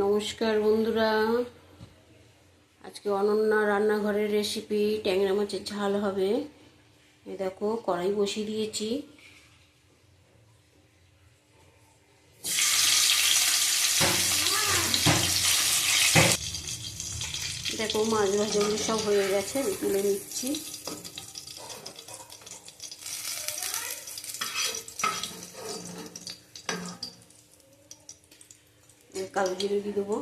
নমস্কার বন্ধুরা, আজকে অনন্যা রান্নাঘরের রেসিপি ট্যাংরা মাছের ঝাল হবে। এই দেখো কড়াই বসিয়ে দিয়েছি। দেখো মাছ ভাজাগুলো সব হয়ে গেছে, আমি তুলে নিচ্ছি। কালো জিরে দিয়ে দেবো,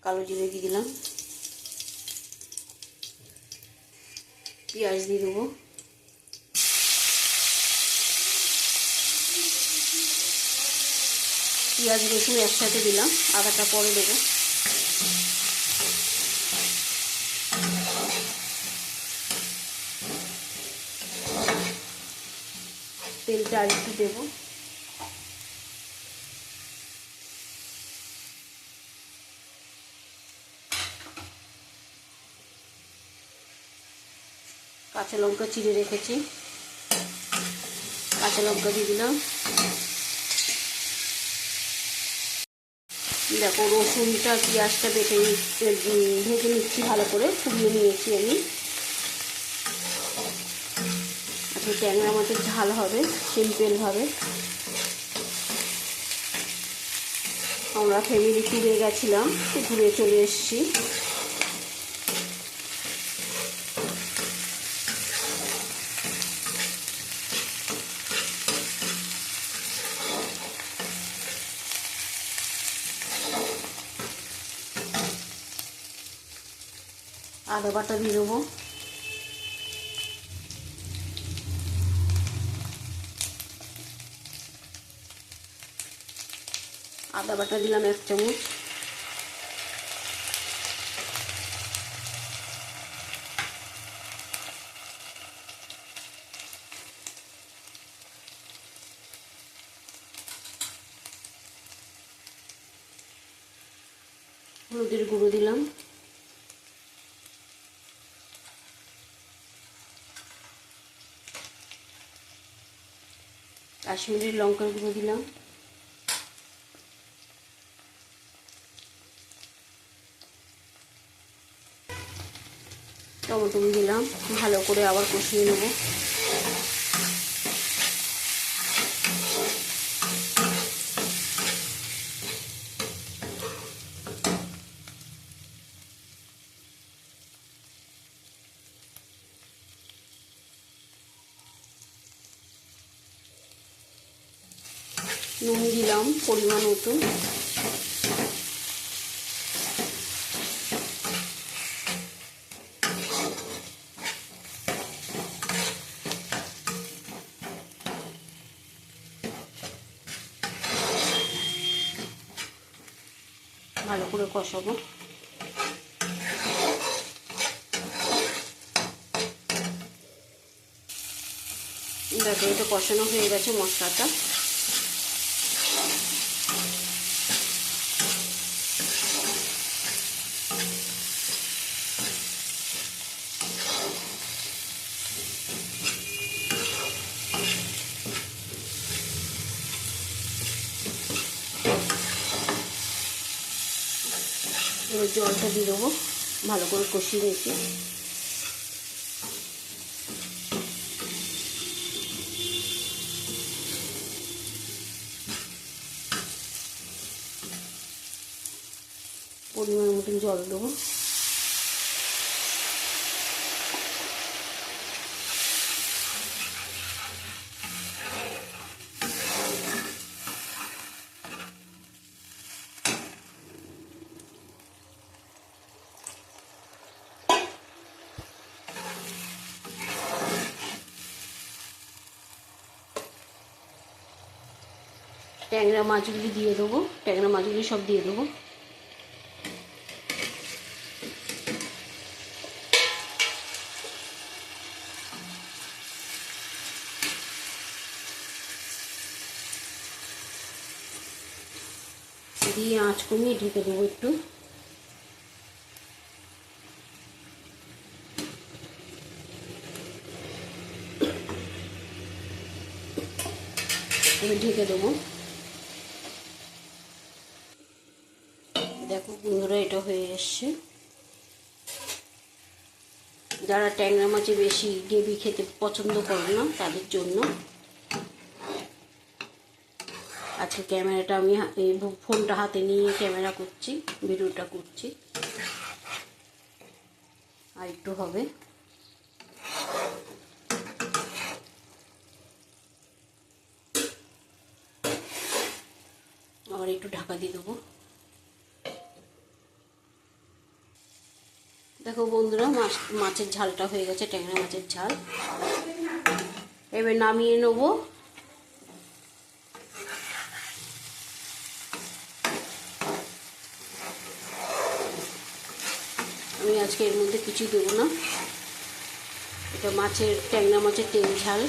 কালো জিরে দিয়ে দিলাম। পেঁয়াজ দিয়ে দেবো, পেঁয়াজ রসুন একসাথে দিলাম, আদাটা পরে দেবো। তেলটা আর একটু দেবো। কাঁচা লঙ্কা চিড়ে রেখেছি, কাঁচা লঙ্কা দিয়ে দিলাম। দেখো রসুনটা পেঁয়াজটা ভেজে নিচ্ছি, ভালো করে ফুটিয়ে নিয়েছি আমি। আজকে ট্যাংরা মাছের ঝাল হবে সিম্পলভাবে। আমরা ফ্যামিলি ট্যুরে গেছিলাম, ঘুরে চলে এসেছি। আদা বাটা দিয়ে দেবো, আদা বাটা দিলাম 1 চামচ। হলুদের গুঁড়ো দিলাম, কাশ্মীরি লঙ্কার গুঁড়ো দিলাম, টমেটো দিলাম। ভালো করে আবার কষিয়ে নেব। নুন দিলাম পরিমাণ মতো। ভালো করে কষাবো। দেখো এটা কষানো হয়ে গেছে মশলাটা। এবার জলটা দিয়ে দেবো, ভালো করে কষিয়ে নিয়েছি। পরিমাণ মতন জল দেবো। ট্যাংরা মাছগুলি দিয়ে দেবো, ট্যাংরা মাছগুলি সব দিয়ে দেবো। দিয়ে আঁচ কমিয়ে ঢেকে দেবো একটু। ঢেকে দেবো। দেখো বন্ধুরা, এটা হয়ে এসছে। যারা ট্যাংরা মাছে বেশি গ্রেভি খেতে পছন্দ করে না তাদের জন্য আজকে ক্যামেরাটা আমি এই ফোনটা হাতে নিয়ে ক্যামেরা করছি, ভিডিওটা করছি। আর একটু হবে, আবার একটু ঢাকা দিয়ে দেবো। দেখো বন্ধুরা, মাছের ঝালটা হয়ে গেছে, ট্যাংরা মাছের ঝাল। এবার নামিয়ে নেবো। আমি আজকে এর মধ্যে কিছুই দেবো না, এটা ট্যাংরা মাছের তেল ঝাল।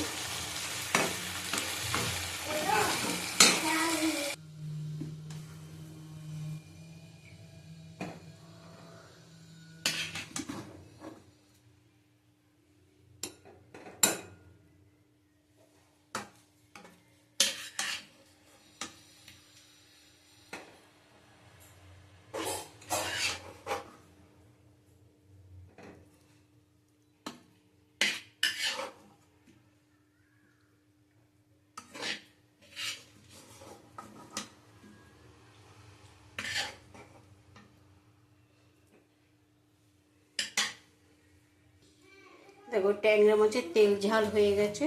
দেখো ট্যাংরা মাছের তেল ঝাল হয়ে গেছে।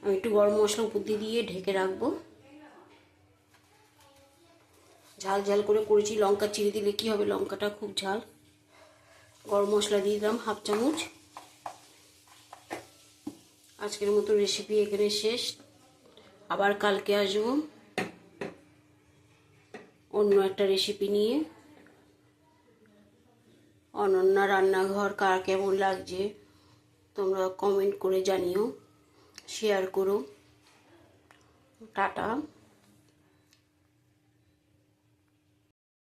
আমি একটু গরম মশলা উপর দিয়ে ঢেকে রাখবো। ঝাল ঝাল করে করেছি, লঙ্কা চিড়ে দিলে কি হবে, লঙ্কাটা খুব ঝাল। গরম মশলা দিয়ে দিলাম 1/2 চামচ। আজকের মতো রেসিপি এখানে শেষ। আবার কালকে আসবো অন্য একটা রেসিপি নিয়ে। অনন্যা রান্নাঘর কার কেমন লাগছে তোমরা কমেন্ট করে জানিও, শেয়ার করো। টাটা।